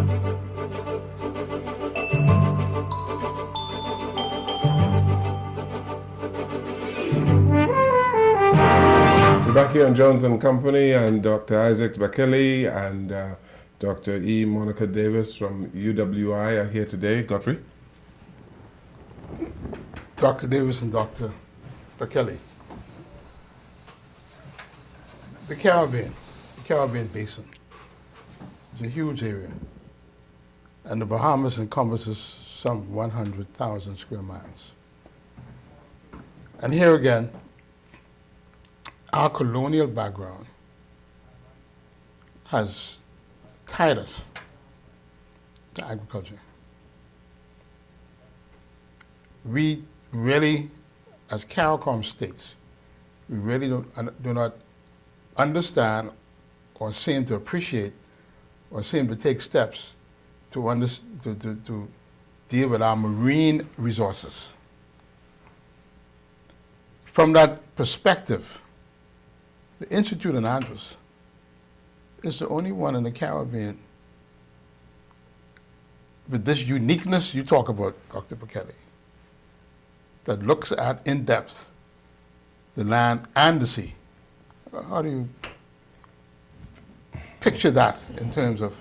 We're back here on Jones and Company, and Dr. Isaac Bekele and Dr. E. Monica Davis from UWI are here today. Godfrey? Dr. Davis and Dr. Bekele. The Caribbean Basin is a huge area, and the Bahamas encompasses some 100,000 square miles. And here again, our colonial background has tied us to agriculture. We really, as CARICOM states, we really do not understand or seem to appreciate or seem to take steps to deal with our marine resources. From that perspective, the Institute in Andros is the only one in the Caribbean with this uniqueness you talk about, Dr. Bekele, that looks at in depth the land and the sea. How do you picture that in terms of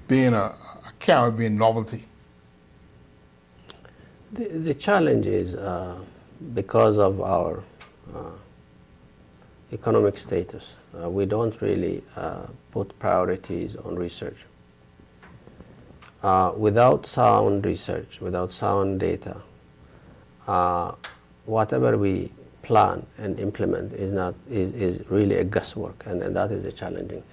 being a Caribbean novelty? The challenge is because of our economic status, we don't really put priorities on research. Without sound research, without sound data, whatever we plan and implement is really a guesswork, and that is a challenging thing.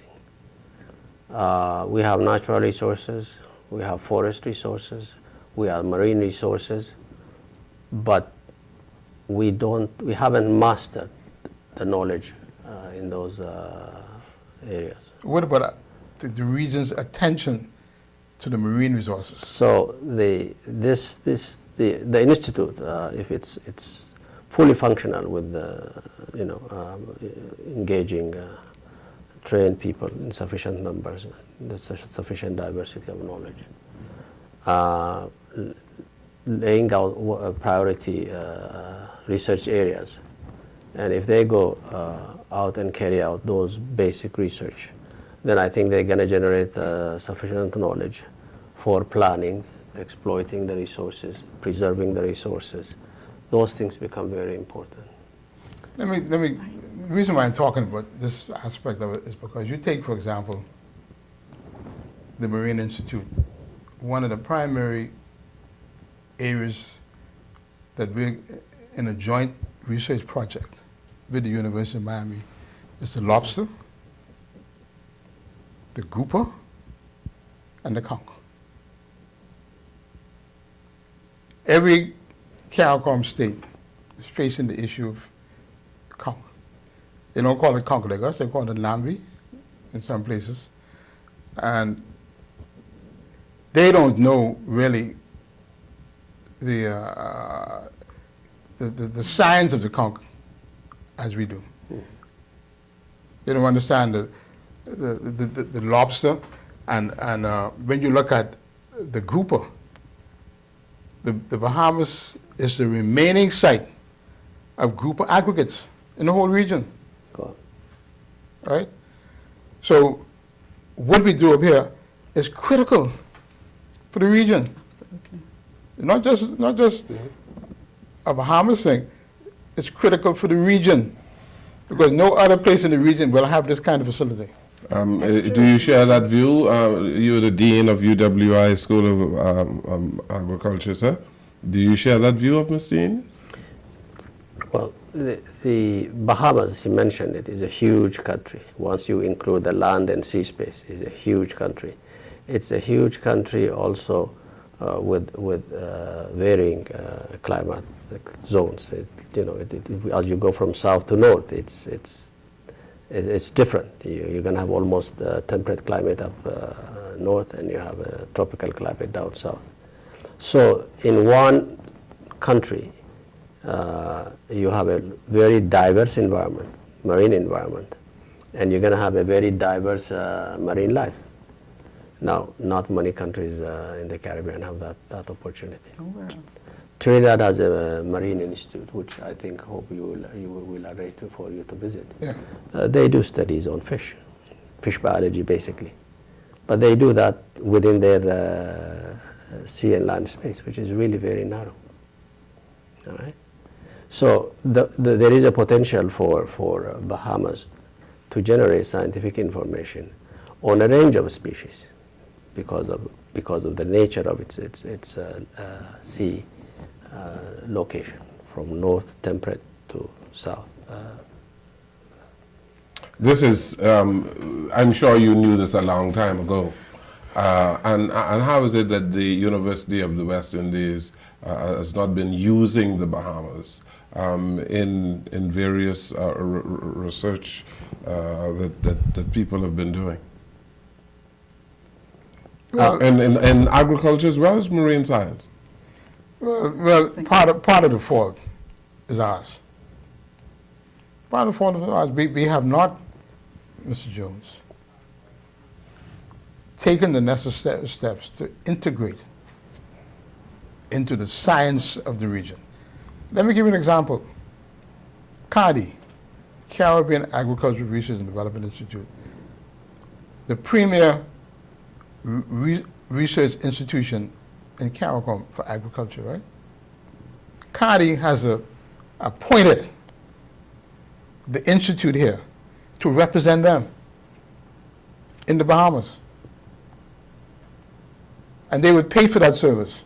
We have natural resources, we have forest resources, we have marine resources, but we haven't mastered the knowledge in those areas. What about the region's attention to the marine resources? So the institute, if it's fully functional with engaging trained people in sufficient numbers, there's sufficient diversity of knowledge, laying out priority research areas, and if they go out and carry out those basic research, then I think they're going to generate sufficient knowledge for planning, exploiting the resources, preserving the resources. Those things become very important. The reason why I'm talking about this aspect of it is because you take, for example, the Marine Institute. One of the primary areas that we're in a joint research project with the University of Miami is the lobster, the grouper, and the conch. Every CARICOM state is facing the issue of conch. They don't call it conch leggers, they call it lambi in some places. And they don't know really the science of the conch as we do. They don't understand the lobster, and when you look at the grouper, the Bahamas is the remaining site of grouper aggregates in the whole region. Cool. Right? So what we do up here is critical for the region. Absolutely. Not just a Bahamas thing, it's critical for the region, because no other place in the region will have this kind of facility. Do you share that view? You're the Dean of UWI School of Agriculture, sir. Do you share that view of Ms. Dean? Well, the Bahamas, he mentioned it, is a huge country. Once you include the land and sea space, it's a huge country. It's a huge country also with varying climate zones. As you go from south to north, it's different. You're going to have almost temperate climate up north, and you have a tropical climate down south. So in one country, you have a very diverse environment, marine environment, and you're going to have a very diverse marine life. Now, not many countries in the Caribbean have that opportunity. Oh, well. Trinidad has a marine institute, which I think hope you will arrange for you to visit. Yeah. They do studies on fish biology basically, but they do that within their sea and land space, which is really very narrow. All right. So there is a potential for Bahamas to generate scientific information on a range of species because of the nature of its sea location, from north temperate to south. This is, I'm sure you knew this a long time ago. And how is it that the University of the West Indies has not been using the Bahamas in various research that people have been doing? Well, in agriculture as well as marine science? Well, part of the fault is ours. Part of the fault is ours. We have not, Mr. Jones, taken the necessary steps to integrate into the science of the region. Let me give you an example. CARDI, Caribbean Agricultural Research and Development Institute, the premier research institution in CARICOM for agriculture, right? CARDI has appointed the institute here to represent them in the Bahamas. And they would pay for that service.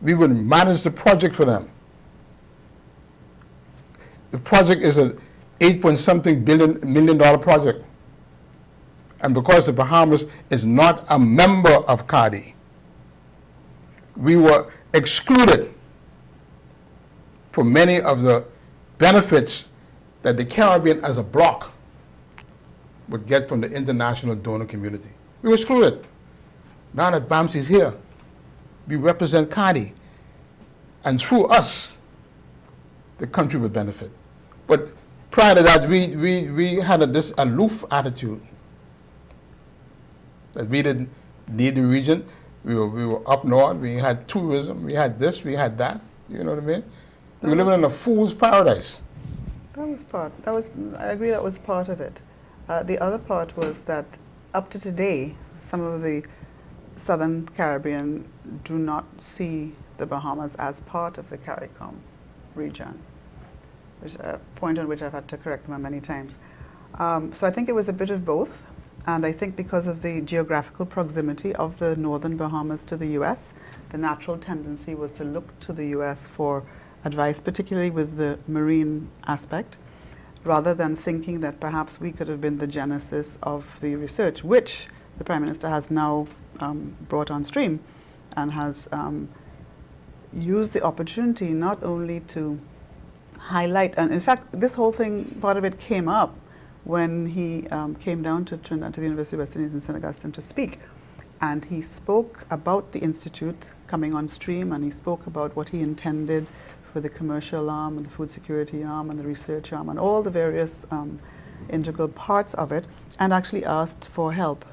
We would manage the project for them. The project is a $8-point-something million project. And because the Bahamas is not a member of CARDI, we were excluded from many of the benefits that the Caribbean as a bloc would get from the international donor community. We were excluded. Now that BAMSI is here, we represent CARDI, and through us, the country would benefit. But prior to that, we had this aloof attitude that we didn't need the region. We were up north, we had tourism, we had this, we had that, you know what I mean? We were living in a fool's paradise. I agree that was part of it. The other part was that up to today, some of the Southern Caribbean do not see the Bahamas as part of the CARICOM region, which is a point on which I've had to correct them many times. So I think it was a bit of both. And I think because of the geographical proximity of the northern Bahamas to the U.S., the natural tendency was to look to the U.S. for advice, particularly with the marine aspect, rather than thinking that perhaps we could have been the genesis of the research, which the Prime Minister has now brought on stream and has used the opportunity not only to highlight, and in fact, this whole thing, part of it came up when he came down to Trinidad, to the University of West Indies in St. Augustine to speak. And he spoke about the institute coming on stream, and he spoke about what he intended for the commercial arm and the food security arm and the research arm and all the various integral parts of it, and actually asked for help.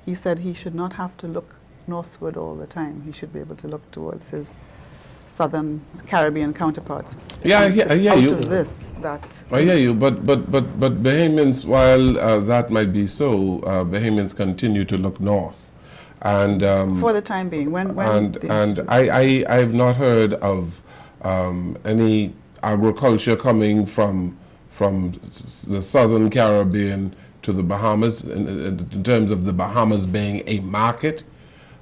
He said he should not have to look northward all the time. He should be able to look towards his Southern Caribbean counterparts. Yeah, I hear you. Out of this, that I hear you, but Bahamians, while that might be so, Bahamians continue to look north, and for the time being, I've not heard of any agriculture coming from the Southern Caribbean to the Bahamas in terms of the Bahamas being a market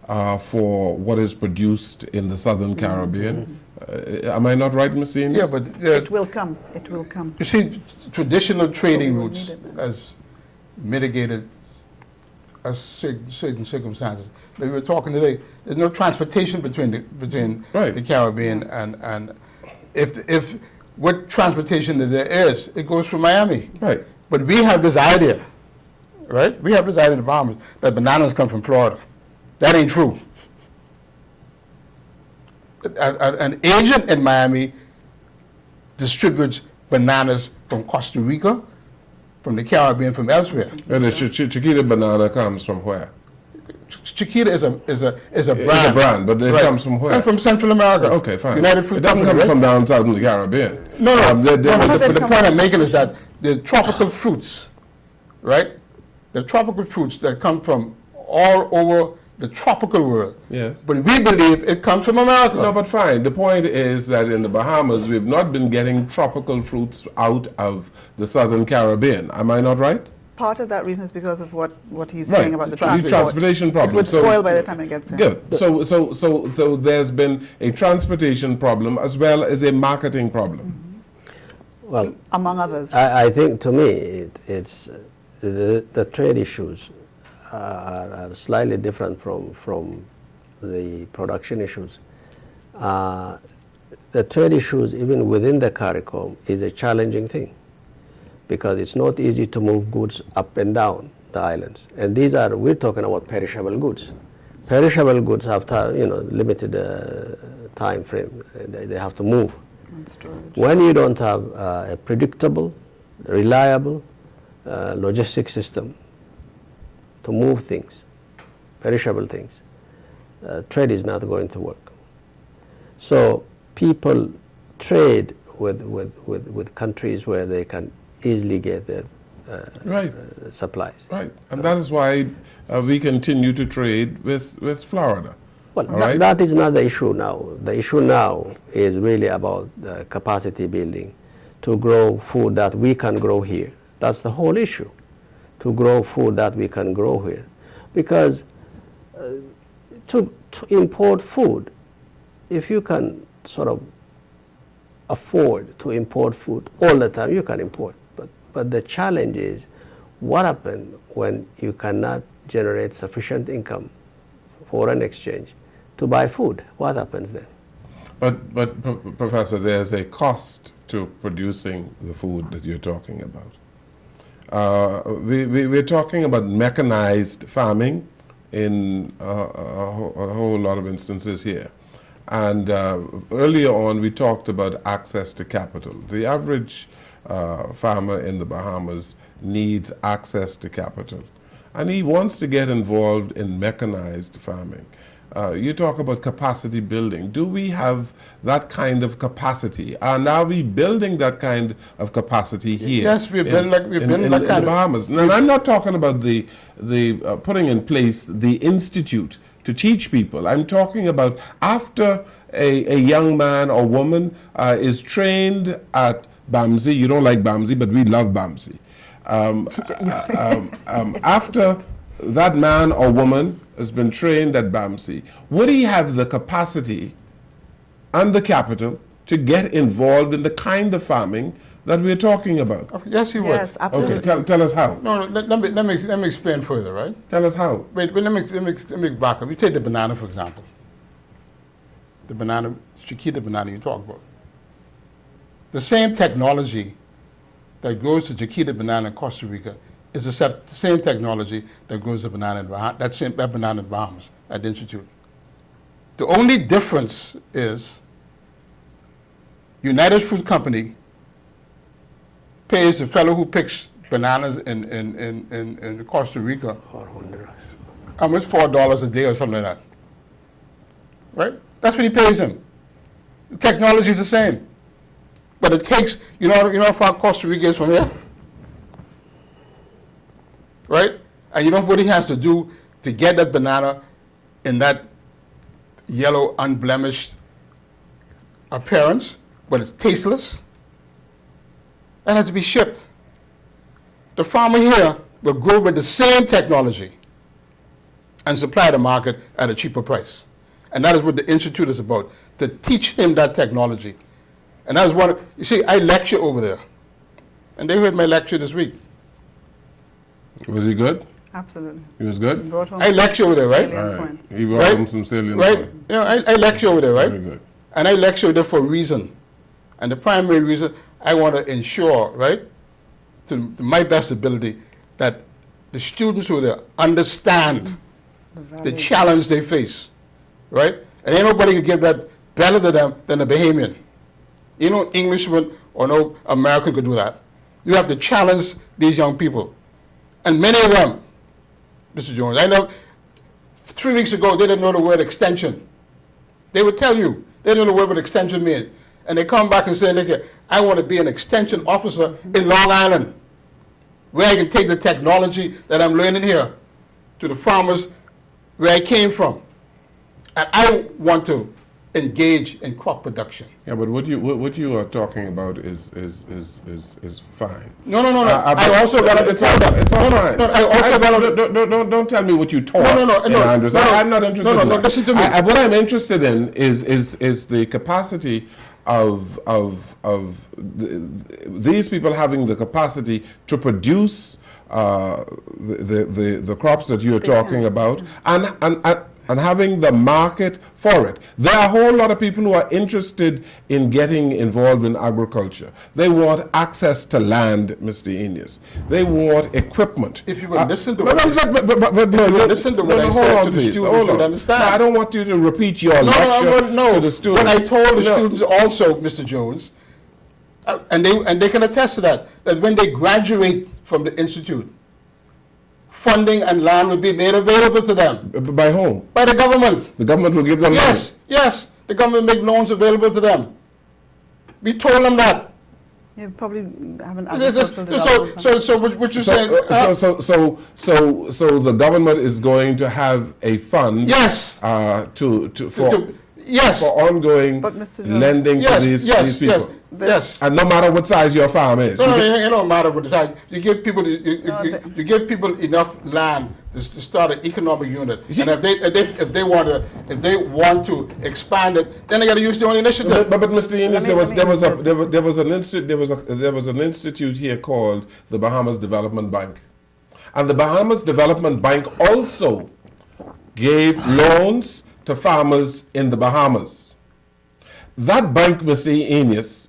for what is produced in the Southern Caribbean. Am I not right, Ms. Eames? Yeah, but it will come. It will come. you see, traditional trading routes as mitigated as certain circumstances. We were talking today. There's no transportation between the Caribbean and if what transportation there is, it goes through Miami. Right. But we have this idea, right? We have this idea in the Bahamas that bananas come from Florida. That ain't true. An agent in Miami distributes bananas from Costa Rica from the Caribbean, from elsewhere. And the Chiquita banana comes from where? Chiquita is a brand. It's a brand, but it Right. comes from where? And from Central America. Okay, fine. United Fruit It doesn't Company, come right? from down south in the Caribbean. No, no. There- there- No, How but did it the come point from I'm making is that the tropical fruits, right? The tropical fruits that come from all over the tropical world. Yes. But we believe it comes from America. No, but fine. The point is that in the Bahamas, we've not been getting tropical fruits out of the southern Caribbean. Am I not right? Part of that reason is because of what he's Right. saying about the The transport. transportation problem. It would So- spoil by the time it gets here. Good. So there's been a transportation problem as well as a marketing problem. Well, Among others. I think to me it's the trade issues are slightly different from the production issues. The trade issues, even within the CARICOM, is a challenging thing because it's not easy to move goods up and down the islands. And we're talking about perishable goods. Perishable goods have limited time frame. They have to move. And storage. When you don't have a predictable, reliable logistic system to move things, perishable things, trade is not going to work. So people trade with countries where they can easily get their Right. supplies. Right. And that is why we continue to trade with Florida. Well, All right? that is not the issue now. The issue now is really about capacity building to grow food that we can grow here. That's the whole issue, to grow food that we can grow here. Because to import food, if you can sort of afford to import food all the time, you can import. But the challenge is, what happens when you cannot generate sufficient income, foreign exchange, to buy food? What happens then? But Professor, there's a cost to producing the food that you're talking about. We're talking about mechanized farming in a whole lot of instances here. And earlier on, we talked about access to capital. The average farmer in the Bahamas needs access to capital. And he wants to get involved in mechanized farming. You talk about capacity building. Do we have that kind of capacity? And are we building that kind of capacity here? Yes, we're building that in kind the of. Bahamas. And I'm not talking about the putting in place the institute to teach people. I'm talking about after a young man or woman is trained at BAMSI. You don't like BAMSI, but we love BAMSI. After that man or woman has been trained at BAMSI, would he have the capacity and the capital to get involved in the kind of farming that we're talking about? Yes, you would. Yes, absolutely. Okay, tell us how. No, let me explain further, right? Tell us how. Wait, let me back up. You take the banana, for example. The banana, Chiquita banana you talk about. The same technology that goes to Chiquita banana in Costa Rica is the same technology that goes to banana in Bahamas, that banana in Bahamas at the Institute. The only difference is United Fruit Company pays the fellow who picks bananas in Costa Rica how much, $4 a day or something like that. Right? That's what he pays him. The technology is the same. But it takes, you know how far Costa Rica is from here? Right? And you know what he has to do to get that banana in that yellow, unblemished appearance, but it's tasteless? That has to be shipped. The farmer here will grow with the same technology and supply the market at a cheaper price. And that is what the Institute is about, to teach him that technology. And that's what, you see, I lecture over there. And they heard my lecture this week. Was he good? Absolutely. He was good? Brought home I lecture over there, right? salient All right. points. He brought Right? home some salient Right? points. You know, I lecture over there, right? Very good. And I lecture there for a reason. And the primary reason, I want to ensure, right, to my best ability, that the students who are there understand the value. challenge they face, right? And ain't nobody can give that better to them than a Bahamian. You know, Englishman or no American could do that. You have to challenge these young people. And many of them, Mr. Jones, I know 3 weeks ago they didn't know the word extension. They would tell you, they didn't know the word extension meant. And they come back and say, look, I want to be an extension officer in Long Island, where I can take the technology that I'm learning here to the farmers where I came from. And I want to engage in crop production. Yeah, but what you are talking about is fine. No. I also got to tell them. It's all fine. No, I also got to. Don't tell me what you taught. No. I'm not interested. No, in that. listen to me. What I'm interested in is the capacity of these people having the capacity to produce the crops that you're talking about, and having the market for it. There are a whole lot of people who are interested in getting involved in agriculture. They want access to land, Mr. Enos. They want equipment. If you would listen to what I said to the students, you would understand. No, I don't want you to repeat your lecture to the students. What I told the students also, Mr. Jones, and they can attest to that when they graduate from the institute, funding and land will be made available to them. By whom? By the government. The government will give them money? Yes. The government will make loans available to them. We told them that. You probably haven't agricultural development. So what you're saying? So the government is going to have a fund. Yes. For ongoing lending to these people. Yes. And no matter what size your farm is. No, it don't matter what the size. You give people you give people enough land to start an economic unit. And if they want to expand it, then they got to use their own initiative. But Mr. Enos, there was an institute here called the Bahamas Development Bank, and the Bahamas Development Bank also gave loans to farmers in the Bahamas. That bank, Mr. Enos,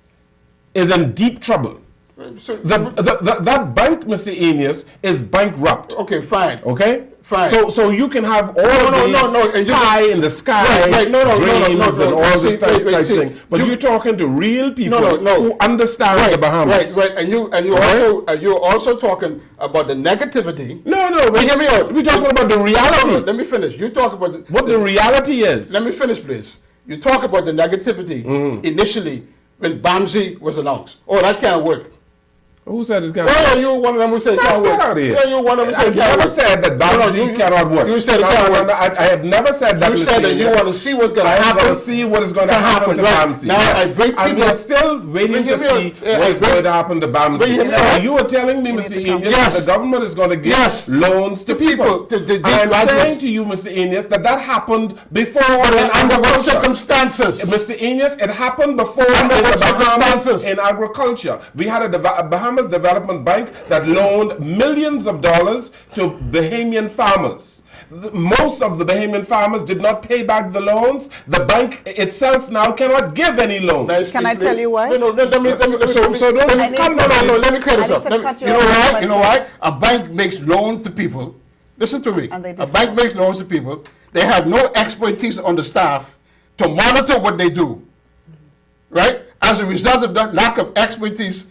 is in deep trouble. That bank, Mr. Enos, is bankrupt. Okay, fine. Okay? Fine. So you can have all these pie in the sky dreams and all this type thing. But you're talking to real people who understand the Bahamas. Right. And you're also talking about the negativity. No. Hear me out. We're talking about the reality. No, let me finish. You talk about what the reality is. Let me finish, please. You talk about the negativity initially when BAMSI was announced. Oh, that can't work. Who said it can't work? Yeah, you're one of them who said it can't work. Yeah, you're one of them who said it can't work. I never said that BAMSI cannot work. You said it can't work. I have never said that. You said that you want to see what's going to happen. I want to see what is going to happen to BAMSI. Now, I bring people... And we are still waiting to see what is going to happen to BAMSI. You are telling me, Mr. Enos, that the government is going to give loans to people. I'm saying to you, Mr. Enos, that happened before. Under what circumstances? Mr. Enos, it happened before in the Bahamas in agriculture. We had a Bahamas Development Bank that loaned millions of dollars to Bahamian farmers. Most of the Bahamian farmers did not pay back the loans. The bank itself now cannot give any loans. Can I tell you why? No, let me clear this up. You know why? A bank makes loans to people. Listen to me. A bank makes loans to people. They have no expertise on the staff to monitor what they do. Right? As a result of that lack of expertise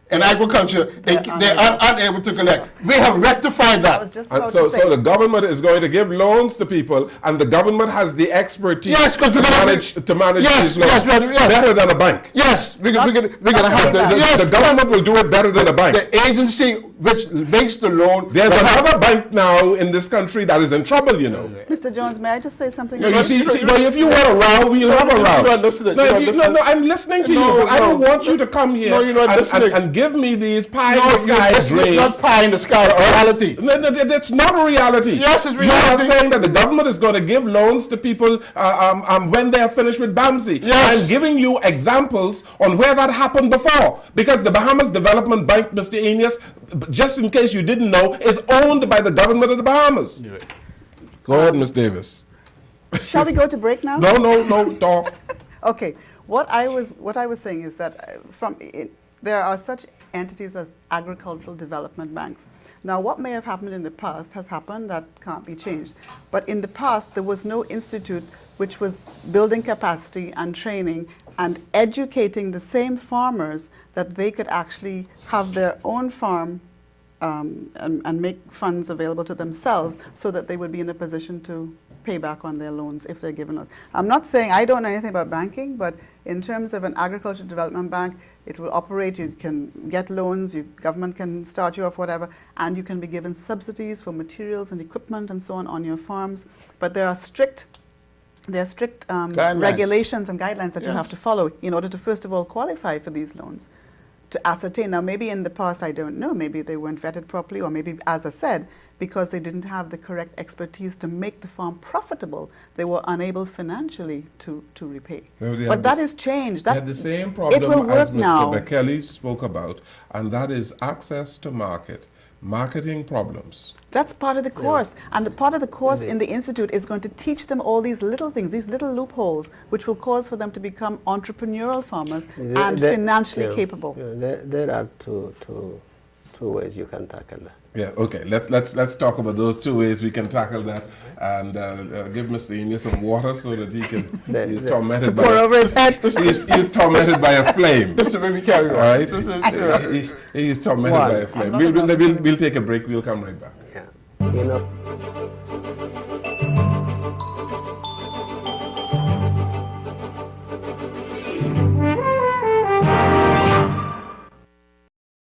in agriculture, they are unable to collect. We have rectified that. So the government is going to give loans to people, and the government has the expertise to manage these loans better than a bank. Yes, we're going to have the government will do it better than a bank. The agency which makes the loan. There's another bank now in this country that is in trouble, you know. Mr. Jones, may I just say something? You see, if you want a row, we'll have a row. No, I'm listening to you, but I don't want you to come here and give me these pie in the sky dreams. It's not pie in the sky, it's reality. That's not a reality. Yes, it's reality. You are saying that the government is going to give loans to people when they are finished with BAMSI. Yes. I'm giving you examples on where that happened before. Because the Bahamas Development Bank, Mr. Enos, just in case you didn't know, is owned by the government of the Bahamas. Go ahead, Ms. Davis. Shall we go to break now? No, talk. Okay. What I was saying is that there are such entities as agricultural development banks. Now, what may have happened in the past has happened. That can't be changed. But in the past, there was no institute which was building capacity and training and educating the same farmers that they could actually have their own farm and make funds available to themselves so that they would be in a position to pay back on their loans if they're given loans. I'm not saying I don't know anything about banking, but in terms of an agricultural development bank, it will operate, you can get loans, government can start you off, whatever, and you can be given subsidies for materials and equipment and so on your farms. But there are strict regulations and guidelines that you have to follow in order to, first of all, qualify for these loans, to ascertain. Now, maybe in the past, I don't know, maybe they weren't vetted properly, or maybe, as I said, because they didn't have the correct expertise to make the farm profitable, they were unable financially to repay. But that is changed. They had the same problem as Mr. Bekele spoke about, and that is access to marketing problems. That's part of the course. And the part of the course in the Institute is going to teach them all these little things, these little loopholes, which will cause for them to become entrepreneurial farmers and financially capable. There are two ways you can tackle that. Yeah, okay. Let's talk about those two ways we can tackle that, and give Mr. Enya some water so that he can. He's tormented by. Pour over his head. He's tormented by a flame. Just to maybe carry on. All right. He's tormented by a flame. We'll take a break. We'll come right back. Yeah. You know.